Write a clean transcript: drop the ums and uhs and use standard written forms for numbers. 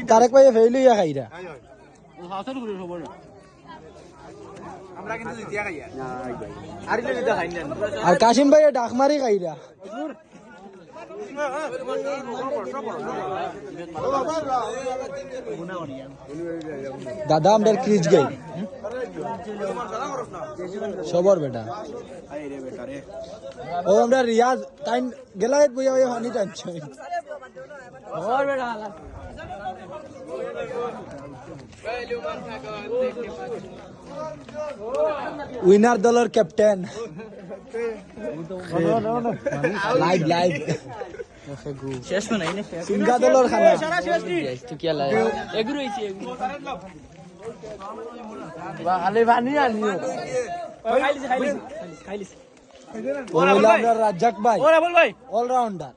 তারেক ভাই ফেইলি খাইরা আর কাশিম ভাই ডাক মারি খাইরা দাদা আমাদের ক্রিজ গাই সবর বেটা ও আমরা রিয়াজ টাইম গেলাইত বইয়া ওই হানি টাইম ছয় সবর বেটা উইনার দলের ক্যাপ্টেন লাইভ লাইভ শেষ তো নাই না সিঙ্গা দলের খানা তো কি লাগে এগুলো হইছে এগুলো খালি পানি আনিও খাইলিস ওলা আমরা রাজ্জাক ভাই ওরা বল ভাই অলরাউন্ডার